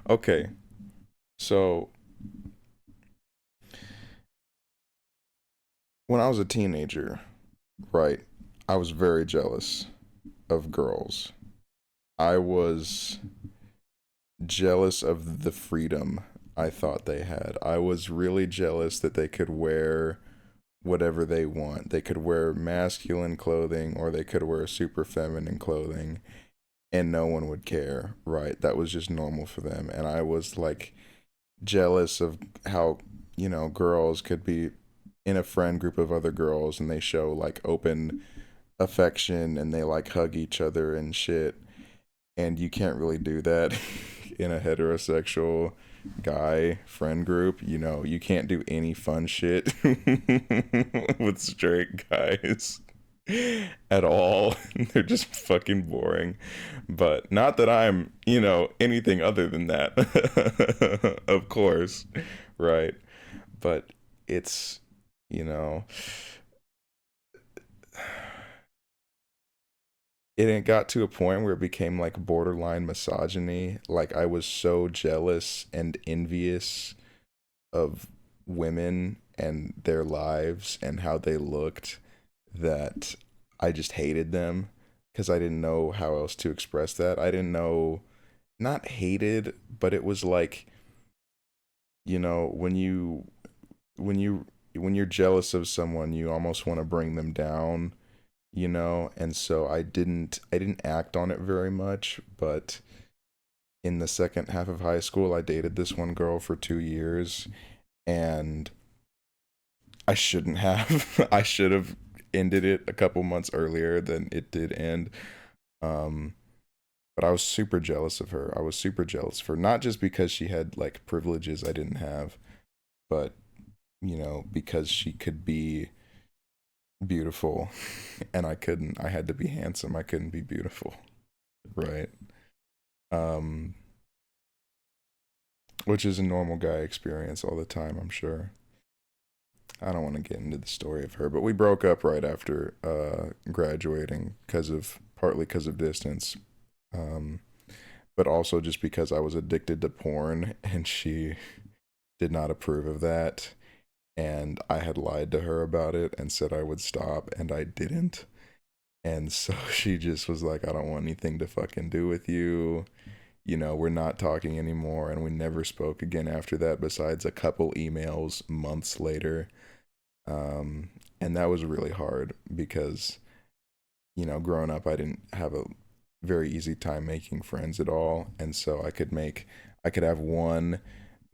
Okay, so when I was a teenager, right, I was very jealous of girls. I was jealous of the freedom I thought they had. I was really jealous that they could wear whatever they want. They could wear masculine clothing or they could wear super feminine clothing and no one would care, right? That was just normal for them. And I was like jealous of how, girls could be in a friend group of other girls and they show like open affection and they like hug each other and shit. And you can't really do that in a heterosexual guy friend group. You can't do any fun shit with straight guys at all. They're just fucking boring. But not that I'm, anything other than that. Of course, right? But it's, you know, it got to a point where it became like borderline misogyny. Like I was so jealous and envious of women and their lives and how they looked that I just hated them because I didn't know how else to express that. I didn't know, not hated, but it was like, when you're jealous of someone, you almost want to bring them down, and so I didn't act on it very much, but in the second half of high school, I dated this one girl for 2 years, and I shouldn't have. I should have ended it a couple months earlier than it did end. Um, but I was super jealous of her. I was super jealous of her, not just because she had like privileges I didn't have, but because she could be beautiful and I couldn't. I had to be handsome. I couldn't be beautiful, right? Um, which is a normal guy experience all the time, I'm sure. I don't want to get into the story of her, but we broke up right after graduating partly because of distance, um, but also just because I was addicted to porn and she did not approve of that. And I had lied to her about it and said I would stop, and I didn't. And so she just was like, I don't want anything to fucking do with you. We're not talking anymore. And we never spoke again after that, besides a couple emails months later. And that was really hard because, growing up, I didn't have a very easy time making friends at all. And so I could have one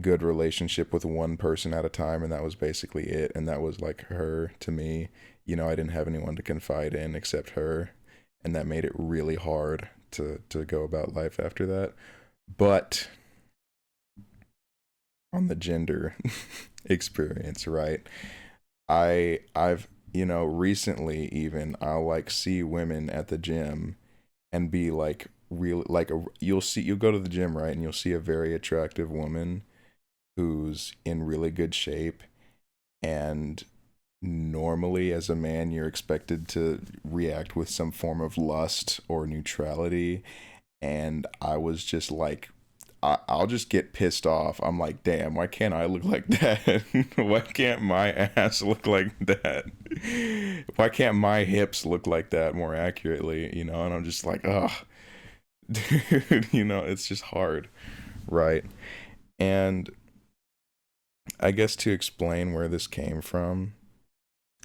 good relationship with one person at a time, and that was basically it. And that was like her to me. I didn't have anyone to confide in except her, and that made it really hard to go about life after that. But on the gender experience, right? I've recently even I'll like see women at the gym and be like real like you'll go to the gym, right, and you'll see a very attractive woman who's in really good shape, and normally as a man you're expected to react with some form of lust or neutrality, and I was just like, I'll just get pissed off. I'm like, damn, why can't I look like that? Why can't my ass look like that? Why can't my hips look like that more accurately? And I'm just like, oh, dude, it's just hard, right? And I guess to explain where this came from,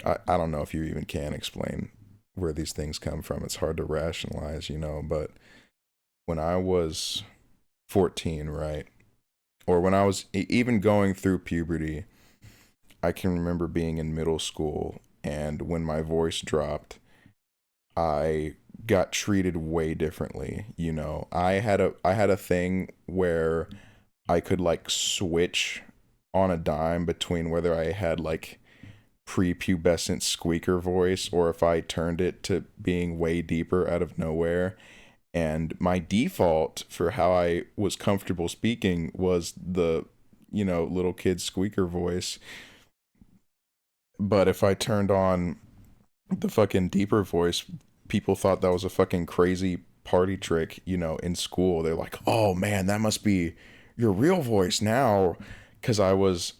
I don't know if you even can explain where these things come from. It's hard to rationalize, but when I was 14, right? Or when I was even going through puberty, I can remember being in middle school, and when my voice dropped, I got treated way differently. I had a thing where I could like switch on a dime between whether I had like prepubescent squeaker voice or if I turned it to being way deeper out of nowhere. And my default for how I was comfortable speaking was the, little kid squeaker voice. But if I turned on the fucking deeper voice, people thought that was a fucking crazy party trick, in school. They're like, oh man, that must be your real voice now, because I was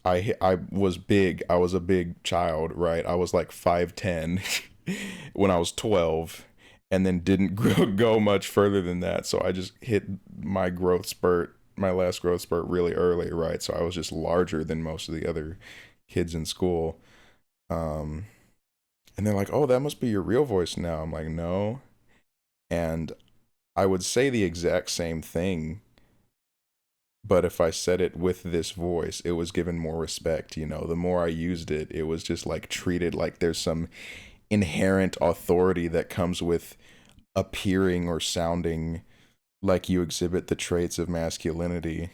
big. I was a big child, right? I was like 5'10" when I was 12, and then didn't go much further than that. So I just hit my growth spurt, my last growth spurt, really early, right? So I was just larger than most of the other kids in school. Um, and they're like, "Oh, that must be your real voice now." I'm like, "No." And I would say the exact same thing, but if I said it with this voice, it was given more respect, you know. The more I used it, it was just like treated like there's some inherent authority that comes with appearing or sounding like you exhibit the traits of masculinity.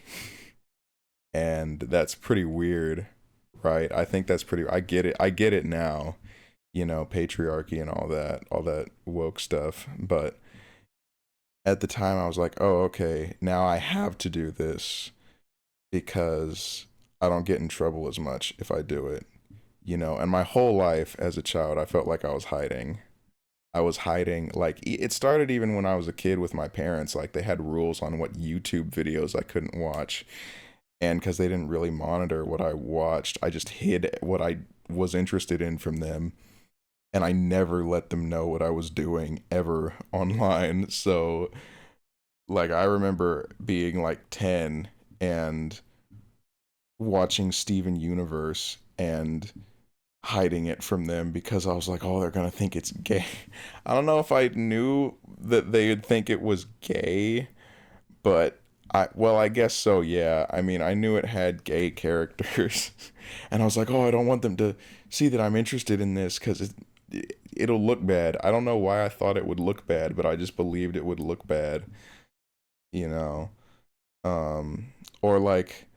And that's pretty weird, right? I think that's pretty, I get it. I get it now, you know, patriarchy and all that woke stuff. But at the time I was like, "Oh, okay, now I have to do this because I don't get in trouble as much if I do it." You know, and my whole life as a child, I felt like I was hiding. I was hiding. Like, it started even when I was a kid with my parents. Like, they had rules on what YouTube videos I couldn't watch. And because they didn't really monitor what I watched, I just hid what I was interested in from them. And I never let them know what I was doing ever online. So, like, I remember being like 10 and watching Steven Universe and hiding it from them because I was like, "Oh, they're gonna think it's gay." I don't know if I knew that they would think it was gay, but well, I guess so, yeah. I mean, I knew it had gay characters, and I was like, "Oh, I don't want them to see that I'm interested in this because it'll look bad." I don't know why I thought it would look bad, but I just believed it would look bad, you know. Um, or like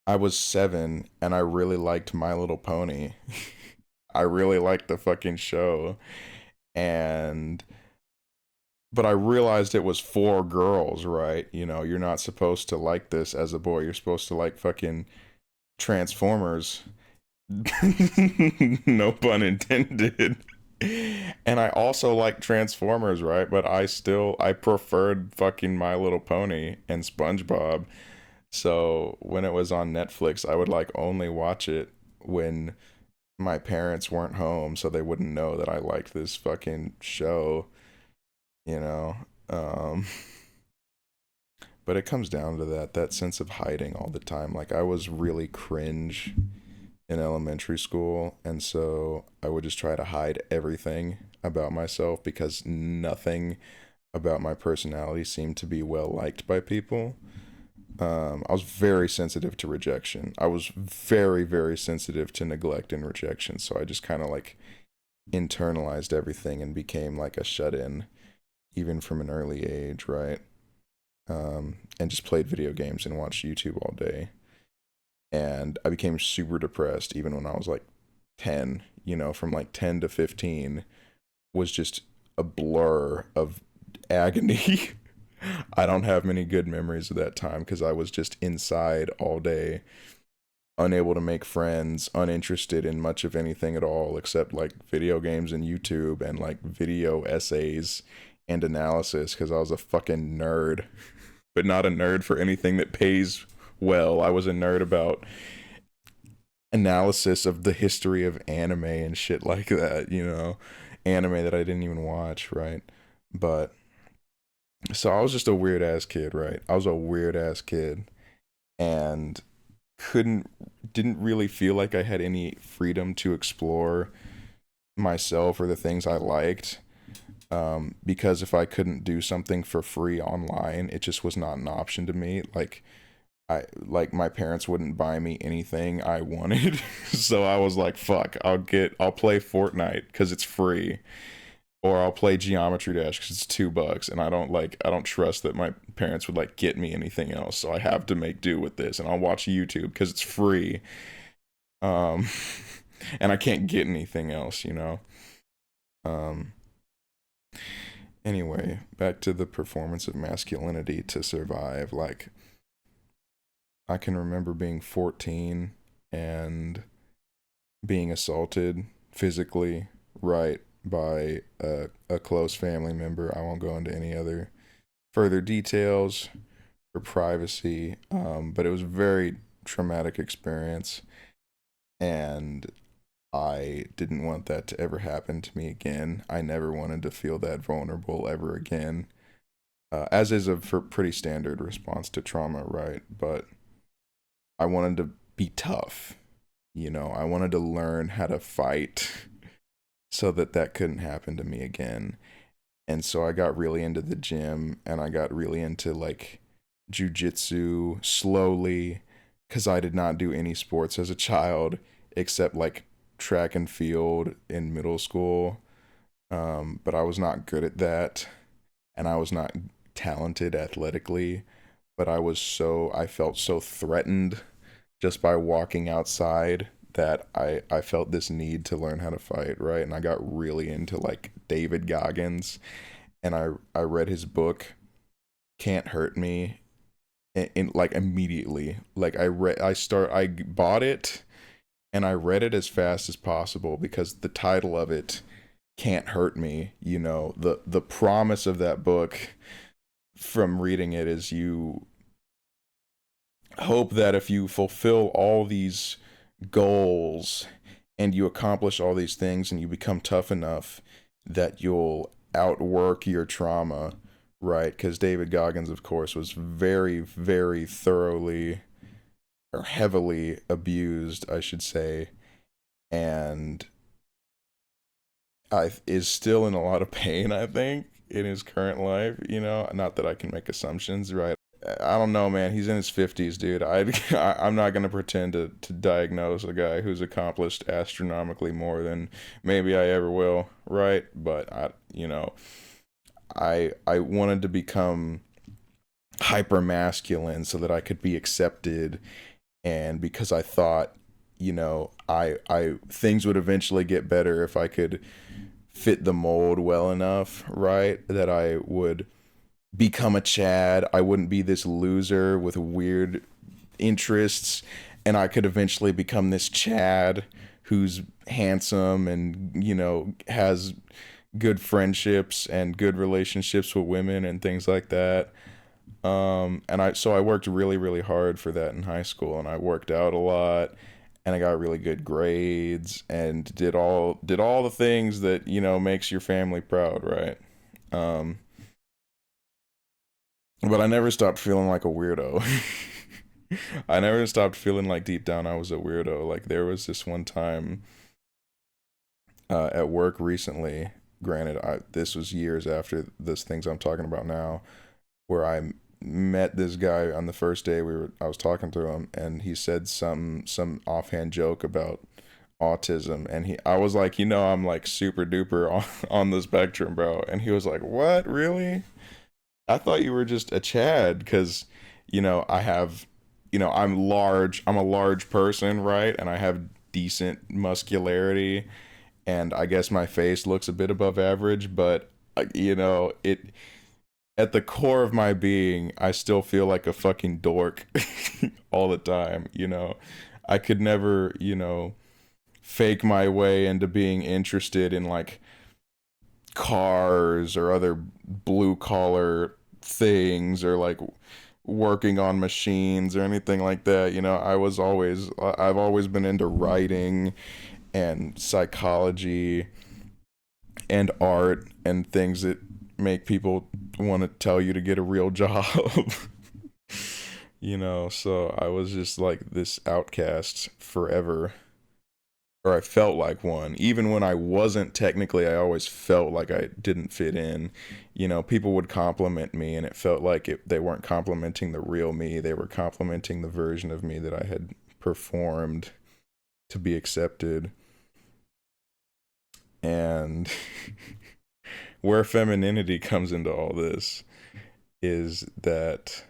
I was 7 and I really liked My Little Pony. I really liked the fucking show. And but I realized it was for girls, right? You know, you're not supposed to like this as a boy. You're supposed to like fucking Transformers. No pun intended. And I also like Transformers, right? But I preferred fucking My Little Pony and SpongeBob. So when it was on Netflix, I would like only watch it when my parents weren't home so they wouldn't know that I liked this fucking show, you know. Um but it comes down to that sense of hiding all the time. Like I was really cringe in elementary school, and so I would just try to hide everything about myself because nothing about my personality seemed to be well liked by people. I was very sensitive to rejection. I was very, very sensitive to neglect and rejection. So I just kind of like internalized everything and became like a shut in, even from an early age, right? And just played video games and watched YouTube all day. And I became super depressed even when I was like 10, you know, from like 10 to 15 was just a blur of agony. I don't have many good memories of that time because I was just inside all day, unable to make friends, uninterested in much of anything at all except like video games and YouTube and like video essays and analysis because I was a fucking nerd, but not a nerd for anything that pays well. I was a nerd about analysis of the history of anime and shit like that, you know, anime that I didn't even watch, right? But so I was just a weird ass kid, right? I was a weird ass kid and couldn't didn't really feel like I had any freedom to explore myself or the things I liked. Because if I couldn't do something for free online, it just was not an option to me. Like my parents wouldn't buy me anything I wanted. So I was like, fuck, I'll play Fortnite because it's free. Or I'll play Geometry Dash because it's $2, and I don't trust that my parents would like get me anything else, so I have to make do with this, and I'll watch YouTube because it's free, um, and I can't get anything else, you know. Um, anyway, back to the performance of masculinity to survive. Like I can remember being 14 and being assaulted physically, right, by a close family member. I won't go into any other further details for privacy. But it was a very traumatic experience, and I didn't want that to ever happen to me again. I never wanted to feel that vulnerable ever again. As is a pretty standard response to trauma, right? But I wanted to be tough. I wanted to learn how to fight so that that couldn't happen to me again. And so I got really into the gym, and I got really into like jujitsu slowly, because I did not do any sports as a child except like track and field in middle school. But I was not good at that, and I was not talented athletically. But I felt so threatened just by walking outside that I felt this need to learn how to fight, right? And I got really into like David Goggins, and I read his book Can't Hurt Me in like immediately. Like I bought it, and I read it as fast as possible because the title of it, Can't Hurt Me, the promise of that book from reading it is you hope that if you fulfill all these goals and you accomplish all these things and you become tough enough, that you'll outwork your trauma, right? Because David Goggins, of course, was very, very thoroughly or heavily abused, I should say, and is still in a lot of pain, I think, in his current life. Not that I can make assumptions, right? I don't know, man. He's in his 50s, dude. I'm not gonna pretend to diagnose a guy who's accomplished astronomically more than maybe I ever will, right? But I wanted to become hyper masculine so that I could be accepted, and because I thought, I things would eventually get better if I could fit the mold well enough, right? That I would become a Chad. I wouldn't be this loser with weird interests, and I could eventually become this Chad who's handsome and, has good friendships and good relationships with women and things like that. And I worked really, really hard for that in high school, and I worked out a lot, and I got really good grades and did all the things that, makes your family proud, right? Um, but I never stopped feeling like a weirdo. I never stopped feeling like deep down I was a weirdo. Like there was this one time at work recently. Granted, this was years after this things I'm talking about now, where I met this guy on the first day I was talking to him, and he said some offhand joke about autism, and I was like, I'm like super duper on the spectrum, bro. And he was like, what, really? I thought you were just a Chad, because I have, I'm a large person, right? And I have decent muscularity, and I guess my face looks a bit above average, but it at the core of my being, I still feel like a fucking dork all the time. I could never, fake my way into being interested in like cars or other blue collar things, or like working on machines or anything like that. I've always been into writing and psychology and art and things that make people want to tell you to get a real job. So I was just like this outcast forever, or I felt like one. Even when I wasn't technically, I always felt like I didn't fit in. People would compliment me, and it felt like they weren't complimenting the real me. They were complimenting the version of me that I had performed to be accepted. And where femininity comes into all this is that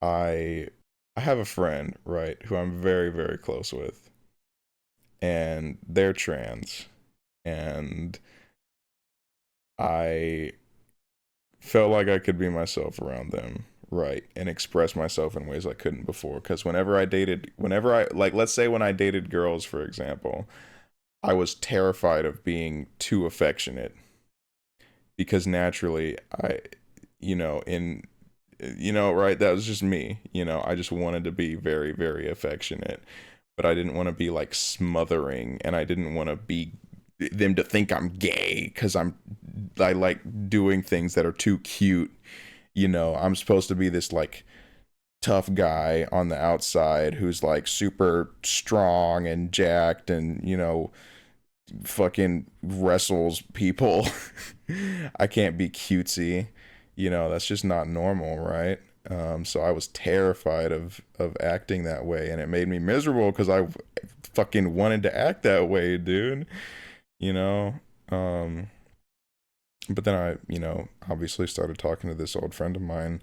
I I have a friend, right, who I'm very, very close with, and they're trans, and I felt like I could be myself around them, right, and express myself in ways I couldn't before. Because whenever I, like, let's say when I dated girls, for example, I was terrified of being too affectionate, because naturally, in right? That was just me. I just wanted to be very, very affectionate, but I didn't want to be like smothering, and I didn't want to be them to think I'm gay because I like doing things that are too cute. I'm supposed to be this like tough guy on the outside who's like super strong and jacked and fucking wrestles people. I can't be cutesy. That's just not normal, right? So I was terrified of acting that way, and it made me miserable because I fucking wanted to act that way, dude. You know. Um, but then I, obviously started talking to this old friend of mine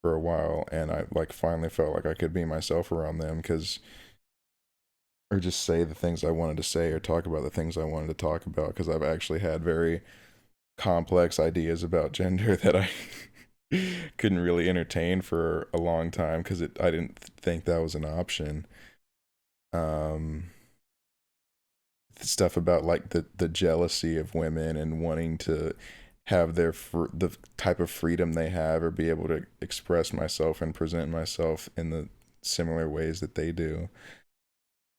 for a while, and I like finally felt like I could be myself around them because or just say the things I wanted to say or talk about the things I wanted to talk about because I've actually had very complex ideas about gender that I couldn't really entertain for a long time because I didn't think that was an option. Um, Stuff about like the jealousy of women and wanting to have the type of freedom they have or be able to express myself and present myself in the similar ways that they do.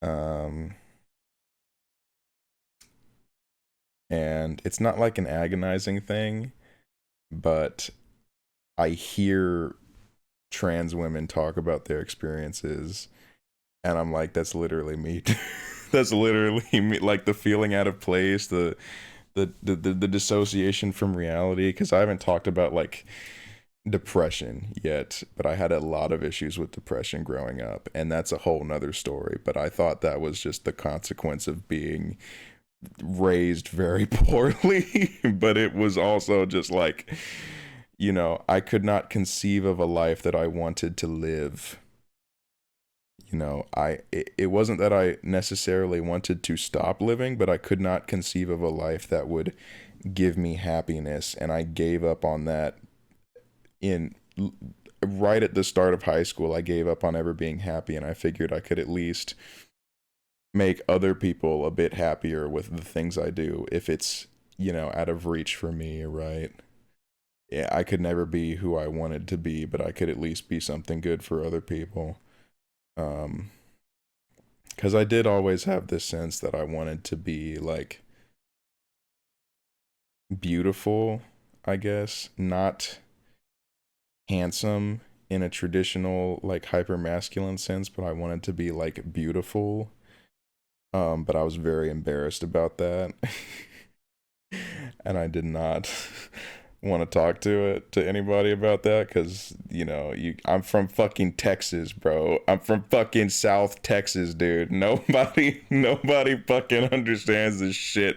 Um, and it's not like an agonizing thing, but I hear trans women talk about their experiences, and I'm like, that's literally me. That's literally me. Like the feeling out of place, the dissociation from reality. Because I haven't talked about like depression yet, but I had a lot of issues with depression growing up, and that's a whole nother story. But I thought that was just the consequence of being raised very poorly. But it was also just like, I could not conceive of a life that I wanted to live. It wasn't that I necessarily wanted to stop living, but I could not conceive of a life that would give me happiness, and I gave up on that in right at the start of high school. I gave up on ever being happy, and I figured I could at least make other people a bit happier with the things I do if it's, out of reach for me, right? Yeah, I could never be who I wanted to be, but I could at least be something good for other people. Um, because I did always have this sense that I wanted to be like beautiful, I guess, not handsome in a traditional like hyper masculine sense, but I wanted to be like beautiful. But I was very embarrassed about that. And I did not want to talk to anybody about that because I'm from fucking Texas, bro. I'm from fucking South Texas, dude. Nobody fucking understands this shit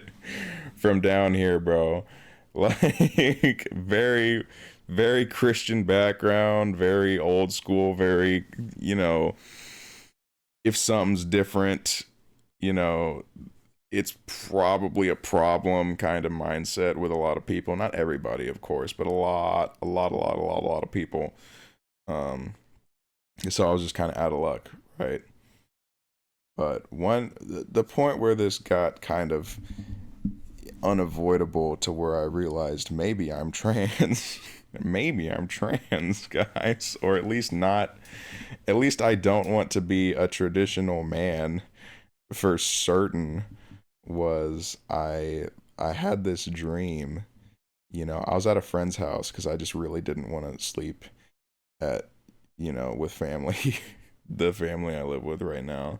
from down here, bro. Like very very Christian background, very old school, very, if something's different, you know it's probably a problem kind of mindset with a lot of people. Not everybody, of course, but a lot of people. Um, so I was just kind of out of luck, right? But the point where this got kind of unavoidable to where I realized maybe I'm trans, maybe I'm trans, guys, or at least not. At least I don't want to be a traditional man for certain. Was I had this dream. I was at a friend's house because I just really didn't want to sleep at, with family, the family I live with right now.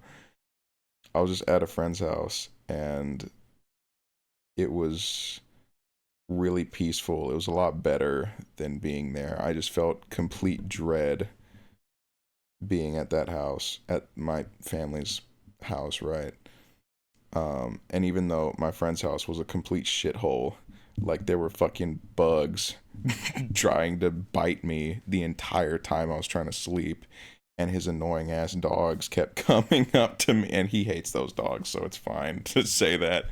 I was just at a friend's house, and it was really peaceful. It was a lot better than being there. I just felt complete dread being at that house, at my family's house, right? And even though my friend's house was a complete shithole, like there were fucking bugs trying to bite me the entire time I was trying to sleep, and his annoying ass dogs kept coming up to me, and he hates those dogs, so it's fine to say that.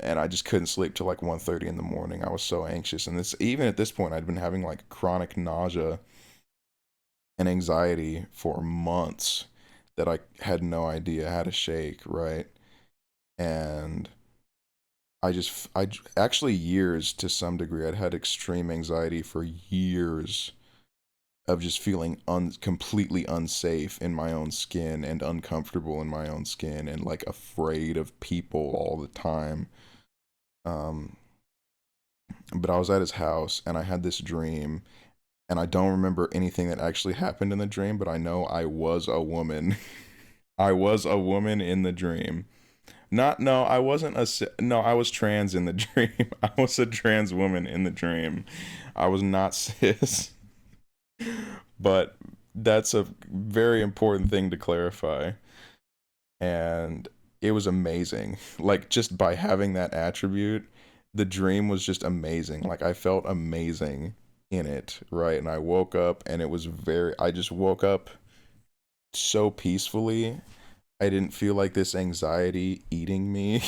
And I just couldn't sleep till like 1:30 in the morning. I was so anxious, and this even at this point I'd been having like chronic nausea and anxiety for months that I had no idea how to shake, right? And I actually years to some degree. I'd had extreme anxiety for years of just feeling completely unsafe in my own skin and uncomfortable in my own skin and like afraid of people all the time. Um, but I was at his house and I had this dream, and I don't remember anything that actually happened in the dream, but I know I was a woman. I was a woman in the dream. Not, no, I wasn't no, I was trans in the dream. I was a trans woman in the dream. I was not cis. But that's a very important thing to clarify. And it was amazing. Like, just by having that attribute, the dream was just amazing. Like, I felt amazing in it, right? And I woke up and it was I just woke up so peacefully. I didn't feel like this anxiety eating me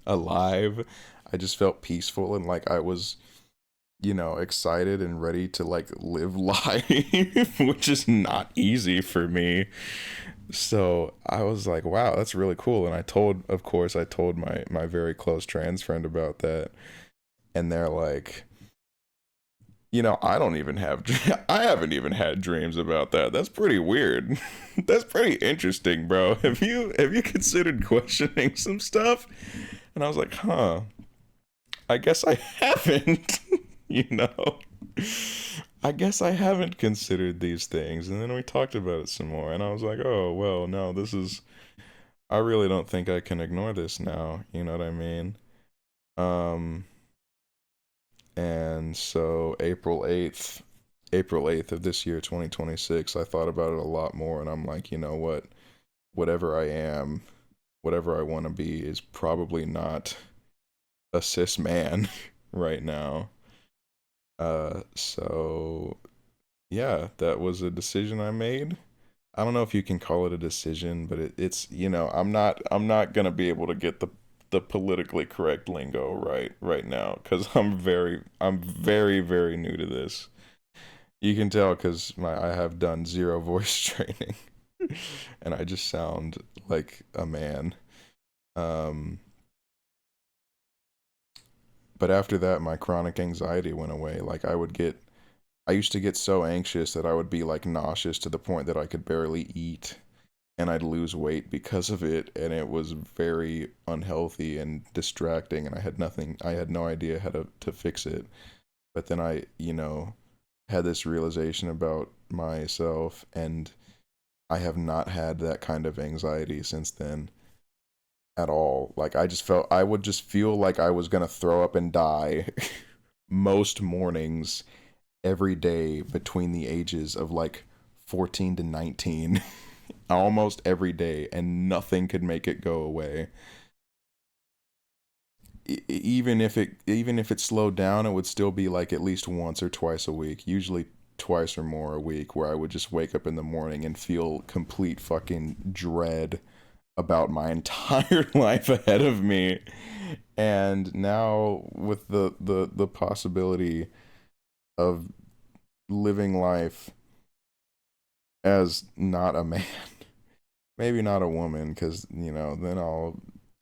alive. I just felt peaceful and like I was, excited and ready to like live life, which is not easy for me. So I was like, wow, that's really cool. And of course, I told my very close trans friend about that. And they're like, I don't even have, I haven't even had dreams about that. That's pretty weird. That's pretty interesting, bro. Have you considered questioning some stuff? And I was like, huh, I guess I haven't, you know? I guess I haven't considered these things. And then we talked about it some more. And I was like, oh, well, no, I really don't think I can ignore this now. You know what I mean? Um, and so April 8th of this year, 2026, I thought about it a lot more. And I'm like, you know what? Whatever I am, whatever I want to be is probably not a cis man right now. So yeah, that was a decision I made. I don't know if you can call it a decision, but it's I'm not gonna be able to get the politically correct lingo right now because I'm very new to this. You can tell because I have done zero voice training, and I just sound like a man. Um, but after that, my chronic anxiety went away. Like I used to get so anxious that I would be like nauseous to the point that I could barely eat, and I'd lose weight because of it, and it was very unhealthy and distracting, and I had no idea how to fix it. But then I, had this realization about myself, and I have not had that kind of anxiety since then at all. Like I would just feel like I was gonna throw up and die most mornings every day between the ages of like 14 to 19. Almost every day, and nothing could make it go away. Even if it slowed down, it would still be like at least once or twice a week, usually twice or more a week, where I would just wake up in the morning and feel complete fucking dread about my entire life ahead of me. And now with the possibility of living life as not a man, maybe not a woman, because then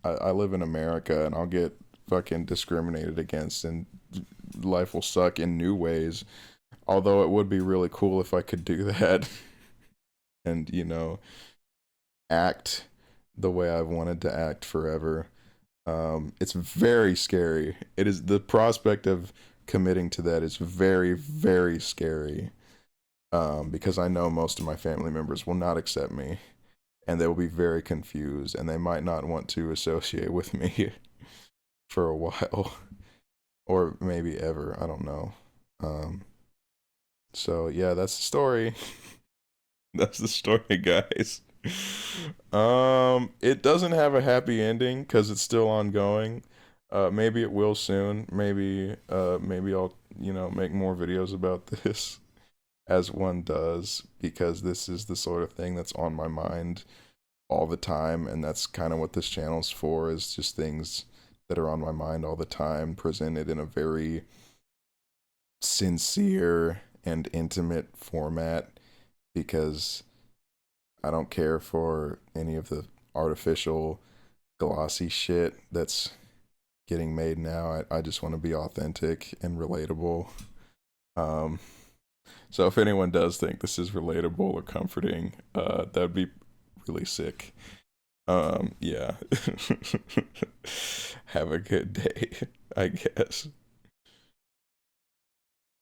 I live in America and I'll get fucking discriminated against, and life will suck in new ways. Although it would be really cool if I could do that and act the way I've wanted to act forever. It's very scary. It is the prospect of committing to that is very, very scary. Because I know most of my family members will not accept me, and they will be very confused, and they might not want to associate with me for a while, or maybe ever. I don't know. Um, so yeah, that's the story. That's the story, guys. It doesn't have a happy ending because it's still ongoing. Maybe it will soon. Maybe I'll make more videos about this as one does, because this is the sort of thing that's on my mind all the time, and that's kind of what this channel's for, is just things that are on my mind all the time presented in a very sincere and intimate format, because I don't care for any of the artificial glossy shit that's getting made now. I just want to be authentic and relatable. um So if anyone does think this is relatable or comforting, that'd be really sick. Yeah. Have a good day, I guess.